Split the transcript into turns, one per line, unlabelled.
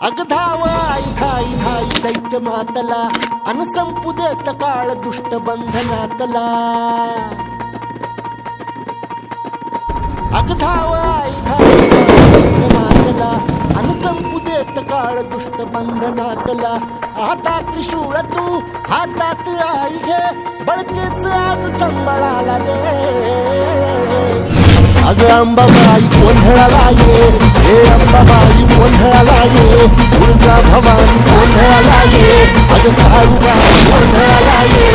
अग धाव आई ठाई ठाई दैत्य मातला अन संपू देत काळ दुष्ट बंधनातला अग धाव आई ठाई दैत्य मातला अन संपू देत काळ दुष्ट बंधनातला हातात त्रिशूळ तू हातात आई घे बळकेच आज संबळाला दे अग अंबाबाई गोंधळाला ये हे अंबाबाई गोंधळाला ये तुळजा भवानी गोंधळाला ये अग काळूबाई गोंधळाला ये